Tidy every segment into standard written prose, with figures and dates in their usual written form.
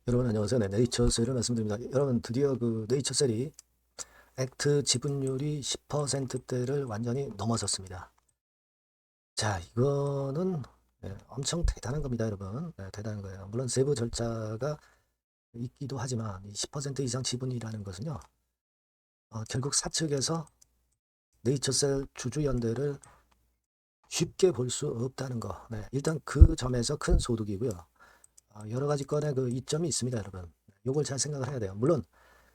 여러분 안녕하세요. 네, 네이처셀을 말씀드립니다. 여러분 드디어 그 네이처셀이 액트 지분율이 10%대를 완전히 넘어섰습니다. 자, 이거는 엄청 대단한 겁니다, 여러분. 네, 대단한 거예요. 물론 세부 절차가 있기도 하지만 이 10% 이상 지분이라는 것은요, 결국 사측에서 네이처셀 주주연대를 쉽게 볼 수 없다는 거. 네, 일단 그 점에서 큰 소득이고요. 여러 가지 건의 그 이점이 있습니다, 여러분. 요걸 잘 생각을 해야 돼요. 물론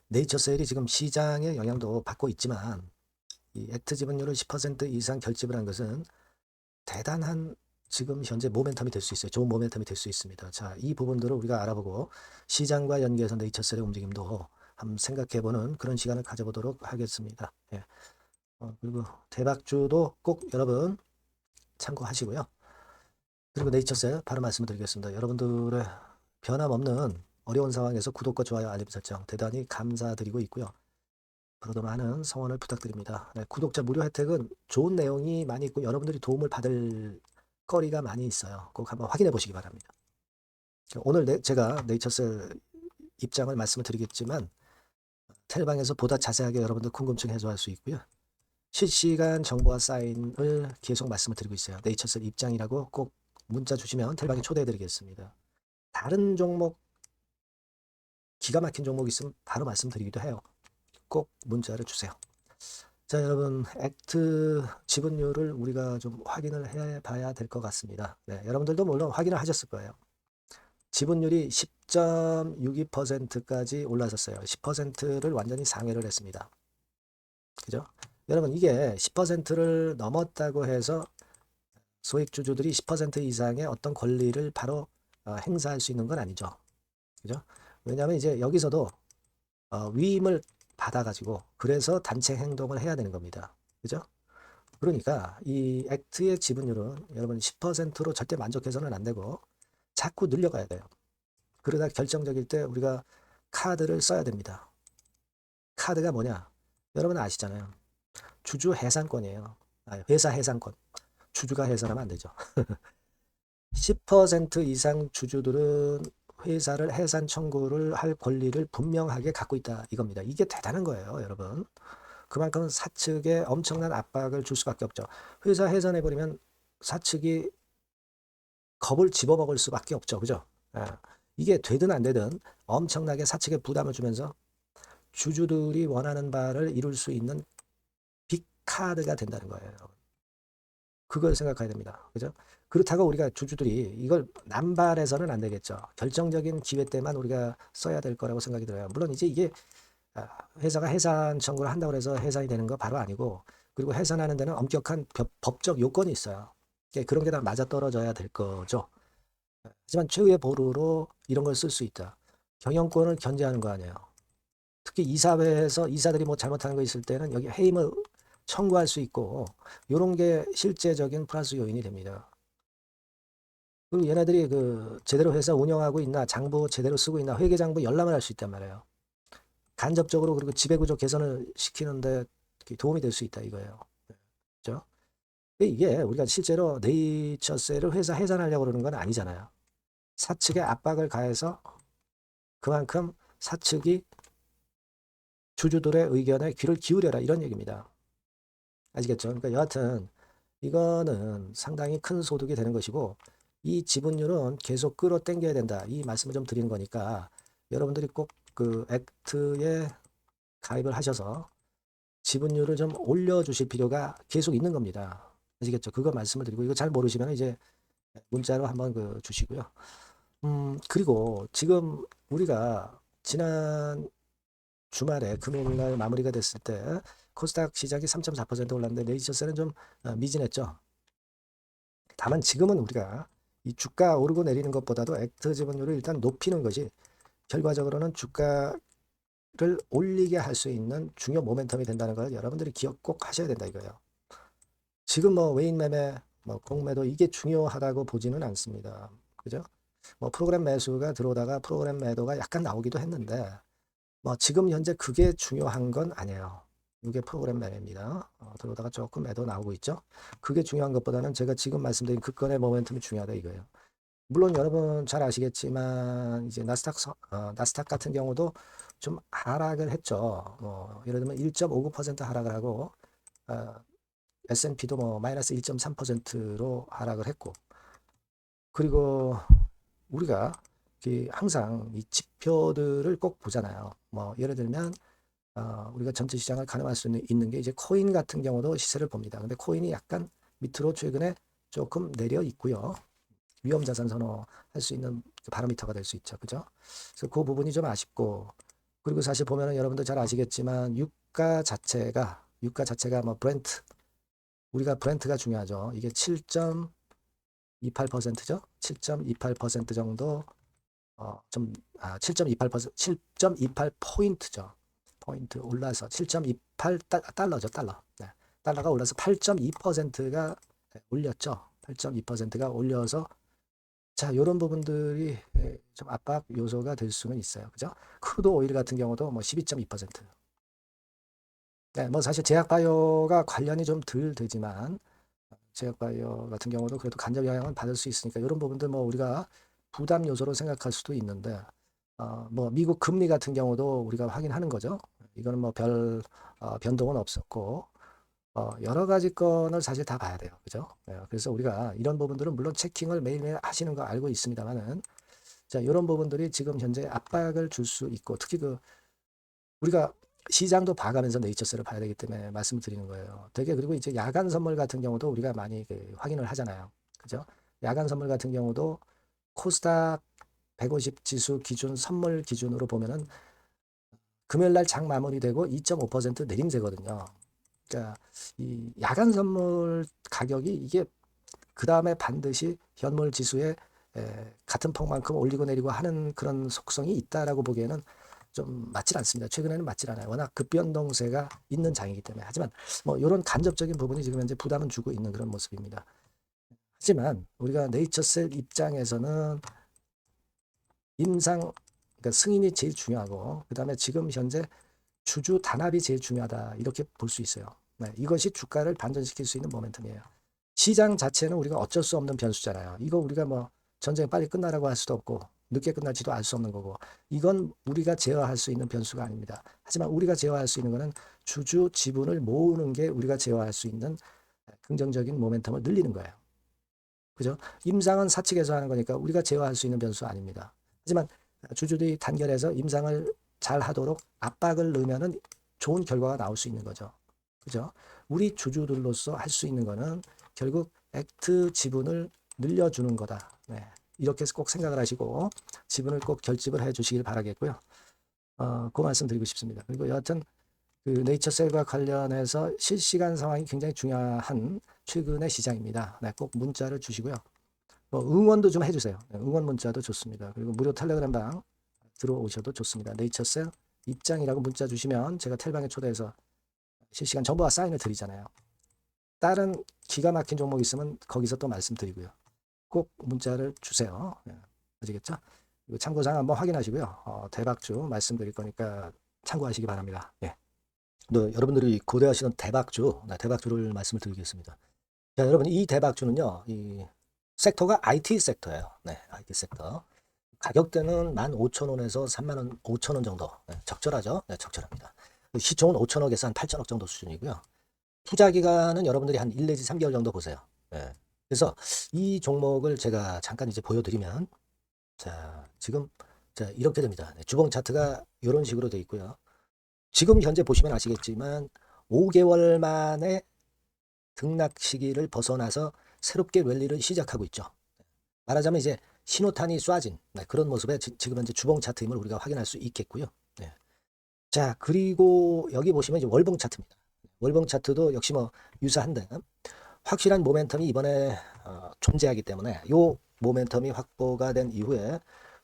네이처셀이 지금 시장의 영향도 받고 있지만 이 액트 지분율을 10% 이상 결집을 한 것은 대단한 지금 현재 모멘텀이 될 수 있어요. 좋은 모멘텀이 될 수 있습니다. 자, 이 부분들을 우리가 알아보고 시장과 연계해서 네이처셀의 움직임도 한번 생각해보는 그런 시간을 가져보도록 하겠습니다. 예. 그리고 대박주도 꼭 여러분 참고하시고요. 그리고 네이처셀 바로 말씀을 드리겠습니다. 여러분들의 변함없는 어려운 상황에서 구독과 좋아요, 알림 설정 대단히 감사드리고 있고요. 앞으로도 많은 성원을 부탁드립니다. 네, 구독자 무료 혜택은 좋은 내용이 많이 있고 여러분들이 도움을 받을 거리가 많이 있어요. 꼭 한번 확인해 보시기 바랍니다. 오늘 제가 네이처셀 입장을 말씀을 드리겠지만 텔방에서 보다 자세하게 여러분들 궁금증 해소할 수 있고요. 실시간 정보와 사인을 계속 말씀을 드리고 있어요. 네이처셀 입장이라고 꼭 문자 주시면 텔방에 초대해 드리겠습니다. 다른 종목 기가 막힌 종목 있으면 바로 말씀드리기도 해요. 꼭 문자를 주세요. 자, 여러분, 액트 지분율을 우리가 좀 확인을 해 봐야 될 것 같습니다. 네, 여러분들도 물론 확인을 하셨을 거예요. 지분율이 10.62%까지 올라섰어요. 10%를 완전히 상회를 했습니다. 그죠? 여러분, 이게 10%를 넘었다고 해서 소액주주들이 10% 이상의 어떤 권리를 바로 행사할 수 있는 건 아니죠. 그죠? 왜냐하면 이제 여기서도 위임을 받아가지고 그래서 단체 행동을 해야 되는 겁니다. 그죠? 그러니까 이 액트의 지분율은 여러분 10%로 절대 만족해서는 안 되고 자꾸 늘려가야 돼요. 그러다 결정적일 때 우리가 카드를 써야 됩니다. 카드가 뭐냐? 여러분 아시잖아요. 주주 해산권이에요. 회사 해산권. 주주가 해산하면 안 되죠. 10% 이상 주주들은 회사를 해산 청구를 할 권리를 분명하게 갖고 있다 이겁니다. 이게 대단한 거예요, 여러분. 그만큼 사측에 엄청난 압박을 줄 수밖에 없죠. 회사 해산해버리면 사측이 겁을 집어먹을 수밖에 없죠. 그죠? 이게 되든 안 되든 엄청나게 사측에 부담을 주면서 주주들이 원하는 바를 이룰 수 있는 빅카드가 된다는 거예요. 그걸 생각해야 됩니다. 그죠? 그렇다고 우리가 주주들이 이걸 남발해서는 안 되겠죠. 결정적인 기회 때만 우리가 써야 될 거라고 생각이 들어요. 물론 이제 이게 회사가 해산 청구를 한다고 해서 해산이 되는 거 바로 아니고 그리고 해산하는 데는 엄격한 법적 요건이 있어요. 그런 게 다 맞아떨어져야 될 거죠. 하지만 최후의 보루로 이런 걸 쓸 수 있다. 경영권을 견제하는 거 아니에요. 특히 이사회에서 이사들이 뭐 잘못하는 거 있을 때는 여기 해임을 청구할 수 있고 이런 게 실제적인 플러스 요인이 됩니다. 그리고 얘네들이 그 제대로 회사 운영하고 있나 장부 제대로 쓰고 있나 회계장부 열람을 할 수 있단 말이에요. 간접적으로 그리고 지배구조 개선을 시키는데 도움이 될 수 있다 이거예요. 그렇죠? 이게 우리가 실제로 네이처셀을 회사 해산하려고 그러는 건 아니잖아요. 사측에 압박을 가해서 그만큼 사측이 주주들의 의견에 귀를 기울여라 이런 얘기입니다. 아시겠죠? 그러니까 여하튼 이거는 상당히 큰 소득이 되는 것이고 이 지분율은 계속 끌어당겨야 된다. 이 말씀을 좀 드리는 거니까 여러분들이 꼭 그 액트에 가입을 하셔서 지분율을 좀 올려주실 필요가 계속 있는 겁니다. 아시겠죠? 그거 말씀을 드리고 이거 잘 모르시면 이제 문자로 한번 그 주시고요. 그리고 지금 우리가 지난 주말에 금요일날 마무리가 됐을 때 코스닥 시작이 3.4% 올랐는데 네이처셀은 좀 미진했죠. 다만 지금은 우리가 이 주가 오르고 내리는 것보다도 액트 지분율을 일단 높이는 것이 결과적으로는 주가를 올리게 할 수 있는 중요 모멘텀이 된다는 걸 여러분들이 기억 꼭 하셔야 된다 이거예요. 지금 뭐 외인 매매, 뭐 공매도 이게 중요하다고 보지는 않습니다. 그죠? 뭐 프로그램 매수가 들어오다가 프로그램 매도가 약간 나오기도 했는데 뭐 지금 현재 그게 중요한 건 아니에요. 이게 프로그램 매매입니다. 들어오다가 조금 매도 나오고 있죠. 그게 중요한 것보다는 제가 지금 말씀드린 그 건의 모멘텀이 중요하다 이거예요. 물론 여러분 잘 아시겠지만 이제 나스닥 같은 경우도 좀 하락을 했죠. 뭐 예를 들면 1.59% 하락을 하고 어, S&P도 뭐 마이너스 1.3%로 하락을 했고, 그리고 우리가 항상 이 지표들을 꼭 보잖아요. 뭐 예를 들면 우리가 전체 시장을 가늠할 수 있는 게 이제 코인 같은 경우도 시세를 봅니다. 근데 코인이 약간 밑으로 최근에 조금 내려 있고요. 위험 자산 선호할 수 있는 바로미터가 될 수 있죠. 그죠? 그래서 그 부분이 좀 아쉽고, 그리고 사실 보면은 여러분들 잘 아시겠지만 유가 자체가 뭐 브렌트, 우리가 브렌트가 중요하죠. 이게 7.28%죠. 7.28% 정도 좀 7.28% 7.28포인트죠. 포인트 올라서 7.28 달러죠. 달러. 네. 달러가 올라서 8.2%가 올렸죠. 8.2%가 올려서 자, 이런 부분들이 좀 압박 요소가 될 수는 있어요. 그죠? 크루드 오일 같은 경우도 뭐 12.2%. 네, 뭐 사실 제약바이오가 관련이 좀 덜 되지만 제약바이오 같은 경우도 그래도 간접 영향을 받을 수 있으니까 이런 부분들 뭐 우리가 부담 요소로 생각할 수도 있는데 뭐 미국 금리 같은 경우도 우리가 확인하는 거죠. 이거는 뭐 별 변동은 없었고 여러 가지 건을 사실 다 봐야 돼요. 그죠? 그래서 우리가 이런 부분들은 물론 체킹을 매일매일 하시는 거 알고 있습니다만은 자, 이런 부분들이 지금 현재 압박을 줄 수 있고 특히 우리가 시장도 봐가면서 네이처셀을 봐야 되기 때문에 말씀을 드리는 거예요. 되게 그리고 이제 야간 선물 같은 경우도 우리가 많이 확인을 하잖아요. 그죠? 야간 선물 같은 경우도 코스닥 150 지수 기준 선물 기준으로 보면은 금요일 날 장 마무리되고 2.5% 내림세거든요. 그러니까 이 야간 선물 가격이 이게 그 다음에 반드시 현물 지수에 같은 폭만큼 올리고 내리고 하는 그런 속성이 있다라고 보기에는 좀 맞질 않습니다. 최근에는 맞질 않아요. 워낙 급변동세가 있는 장이기 때문에. 하지만 뭐 이런 간접적인 부분이 지금 현재 부담은 주고 있는 그런 모습입니다. 하지만 우리가 네이처셀 입장에서는 그러니까 승인이 제일 중요하고 그 다음에 지금 현재 주주 단합이 제일 중요하다 이렇게 볼 수 있어요. 네, 이것이 주가를 반전시킬 수 있는 모멘텀이에요. 시장 자체는 우리가 어쩔 수 없는 변수잖아요. 이거 우리가 뭐 전쟁이 빨리 끝나라고 할 수도 없고 늦게 끝날지도 알 수 없는 거고 이건 우리가 제어할 수 있는 변수가 아닙니다. 하지만 우리가 제어할 수 있는 거는 주주 지분을 모으는 게 우리가 제어할 수 있는 긍정적인 모멘텀을 늘리는 거예요. 그죠? 임상은 사측에서 하는 거니까 우리가 제어할 수 있는 변수 아닙니다. 하지만 주주들이 단결해서 임상을 잘 하도록 압박을 넣으면은 좋은 결과가 나올 수 있는 거죠. 그죠? 우리 주주들로서 할 수 있는 거는 결국 액트 지분을 늘려주는 거다. 네. 이렇게 꼭 생각을 하시고 지분을 꼭 결집을 해 주시길 바라겠고요. 그 말씀 드리고 싶습니다. 그리고 여하튼 그 네이처셀과 관련해서 실시간 상황이 굉장히 중요한 최근의 시장입니다. 네, 꼭 문자를 주시고요. 뭐 응원도 좀 해주세요. 네, 응원 문자도 좋습니다. 그리고 무료 텔레그램 방 들어오셔도 좋습니다. 네이처셀 입장이라고 문자 주시면 제가 텔방에 초대해서 실시간 정보와 사인을 드리잖아요. 다른 기가 막힌 종목 있으면 거기서 또 말씀드리고요. 꼭 문자를 주세요. 네, 아시겠죠? 그리고 참고사항 한번 확인하시고요. 대박주 말씀드릴 거니까 참고하시기 바랍니다. 예. 여러분들이 고대하시는 대박주를 말씀을 드리겠습니다. 자, 여러분 이 대박주는요, 이 섹터가 IT 섹터예요. 네, IT 섹터. 가격대는 15,000원에서 3만 5천 원 정도. 네, 적절하죠? 네, 적절합니다. 시총은 5천억에서 한 8천억 정도 수준이고요. 투자 기간은 여러분들이 한 1 내지 3개월 정도 보세요. 네. 그래서 이 종목을 제가 잠깐 이제 보여드리면, 자, 지금 자, 이렇게 됩니다. 네, 주봉 차트가 이런 식으로 되어 있고요. 지금 현재 보시면 아시겠지만 5개월 만에 등락 시기를 벗어나서 새롭게 랠리를 시작하고 있죠. 말하자면 이제 신호탄이 쏴진 그런 모습의 지금 현재 주봉 차트임을 우리가 확인할 수 있겠고요. 네. 자, 그리고 여기 보시면 이제 월봉 차트입니다. 월봉 차트도 역시 뭐 유사한데 확실한 모멘텀이 이번에 존재하기 때문에 이 모멘텀이 확보가 된 이후에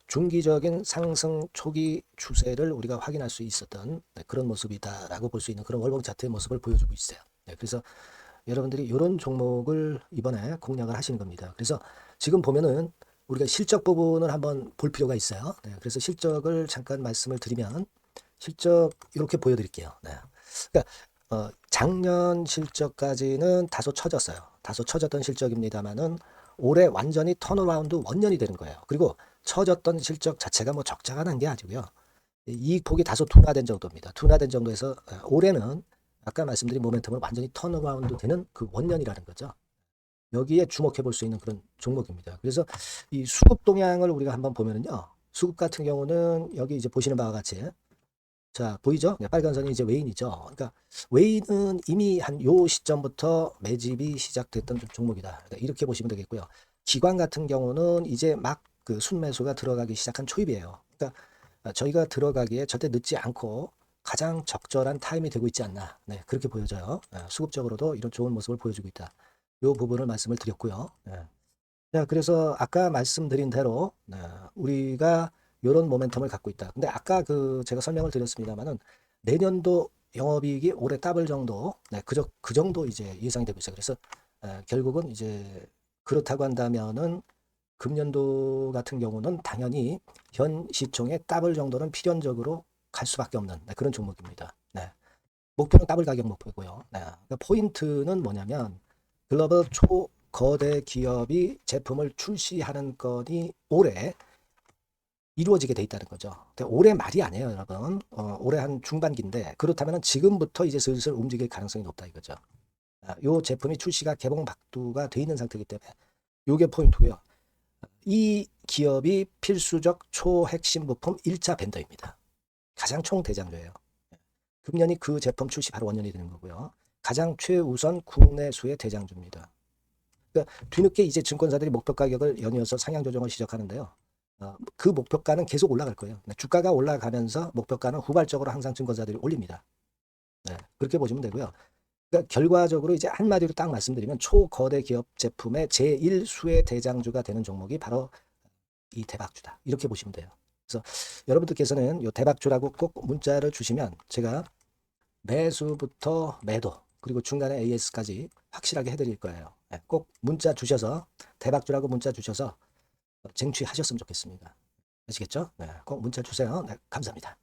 중기적인 상승 초기 추세를 우리가 확인할 수 있었던 그런 모습이다라고 볼 수 있는 그런 월봉 차트의 모습을 보여주고 있어요. 그래서 여러분들이 이런 종목을 이번에 공략을 하시는 겁니다. 그래서 지금 보면은 우리가 실적 부분을 한번 볼 필요가 있어요. 그래서 실적을 잠깐 말씀을 드리면 실적 이렇게 보여드릴게요. 그러니까 작년 실적까지는 다소 처졌어요. 다소 처졌던 실적입니다만은 올해 완전히 턴어라운드 원년이 되는 거예요. 그리고 처졌던 실적 자체가 뭐 적자가 난 게 아니고요. 이익폭이 다소 둔화된 정도입니다. 둔화된 정도에서 올해는 아까 말씀드린 모멘텀을 완전히 턴어라운드 되는 그 원년이라는 거죠. 여기에 주목해 볼 수 있는 그런 종목입니다. 그래서 이 수급 동향을 우리가 한번 보면은요. 수급 같은 경우는 여기 이제 보시는 바와 같이 자, 보이죠? 네, 빨간 선이 이제 웨인이죠. 그러니까 웨인은 이미 한 요 시점부터 매집이 시작됐던 종목이다. 이렇게 보시면 되겠고요. 기관 같은 경우는 이제 막 그 순매수가 들어가기 시작한 초입이에요. 그러니까 저희가 들어가기에 절대 늦지 않고 가장 적절한 타임이 되고 있지 않나. 네, 그렇게 보여져요. 수급적으로도 이런 좋은 모습을 보여주고 있다. 요 부분을 말씀을 드렸고요. 자, 그래서 아까 말씀드린 대로 우리가 이런 모멘텀을 갖고 있다. 근데 아까 그 제가 설명을 드렸습니다만은 내년도 영업이익이 올해 더블 정도, 그 정도 이제 예상이 되고 있어요. 그래서 결국은 이제 그렇다고 한다면은 금년도 같은 경우는 당연히 현 시총의 더블 정도는 필연적으로 갈 수밖에 없는 그런 종목입니다. 네. 목표는 더블 가격 목표고요. 그러니까 포인트는 뭐냐면 글로벌 초거대 기업이 제품을 출시하는 건이 올해 이루어지게 돼 있다는 거죠. 근데 올해 말이 아니에요, 여러분. 올해 한 중반기인데 그렇다면 지금부터 이제 슬슬 움직일 가능성이 높다 이거죠. 요 제품이 출시가 개봉 박두가 돼 있는 상태이기 때문에 요게 포인트고요. 이 기업이 필수적 초핵심 부품 1차 벤더입니다. 가장 총대장주예요. 금년이 그 제품 출시 바로 원년이 되는 거고요. 가장 최우선 국내수의 대장주입니다. 그러니까 뒤늦게 이제 증권사들이 목표 가격을 연이어서 상향 조정을 시작하는데요. 그 목표가는 계속 올라갈 거예요. 주가가 올라가면서 목표가는 후발적으로 항상 증권사들이 올립니다. 네, 그렇게 보시면 되고요. 그러니까 결과적으로 이제 한마디로 딱 말씀드리면 초거대 기업 제품의 제1수의 대장주가 되는 종목이 바로 이 대박주다. 이렇게 보시면 돼요. 그래서 여러분들께서는 이 대박주라고 꼭 문자를 주시면 제가 매수부터 매도 그리고 중간에 AS까지 확실하게 해드릴 거예요. 꼭 문자 주셔서 대박주라고 문자 주셔서 쟁취하셨으면 좋겠습니다. 아시겠죠? 네, 꼭 문자 주세요. 네, 감사합니다.